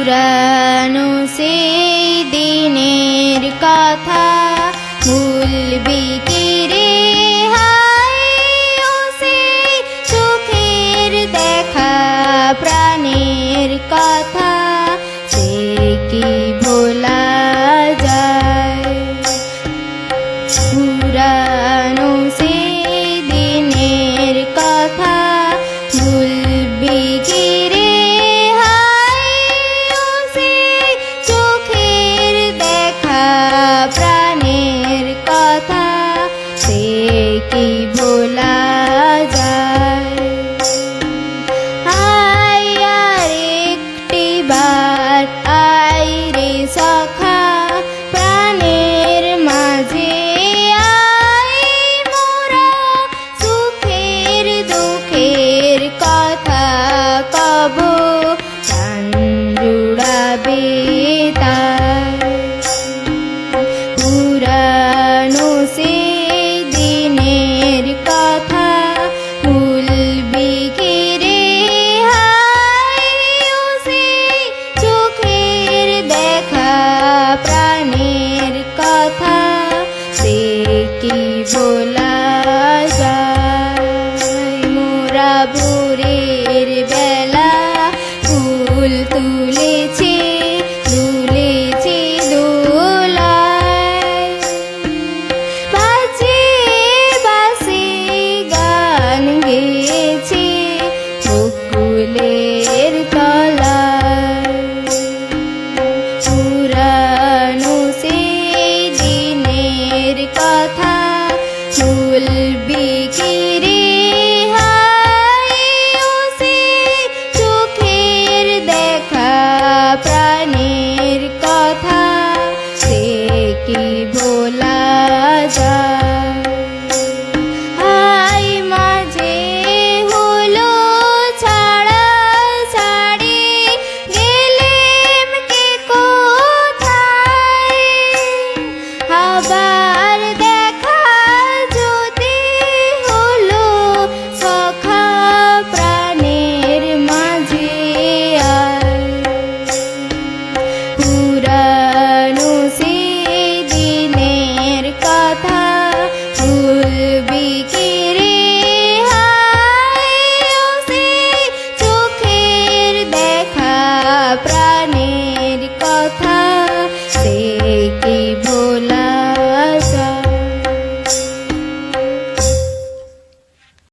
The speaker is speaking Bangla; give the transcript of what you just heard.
পুরানো সেই দিনের কথা ভুলবি কি রে হায়, ও সেই চোখের দেখা প্রাণের কথা সে কি ভোলা যায়। পুরানো সেই দিনের কথা ভুলবি কি রে হায়, ও সেই চোখের দেখা প্রাণের কথা সে কি ভোলা যায়। আয় আর একটি বার আয় রে সখা প্রাণের মাঝে আয়, মোরা সুখের দুঃখের কথা কব প্রাণ জুড়াবে তার। পুরানো সেই দিনের কথা ভুলবি কি রে হায়, ও সেই চোখের দেখা প্রাণের কথা সে কি ভোলা যায়। মোরা ভোরের বেলা ফুল তুলেছি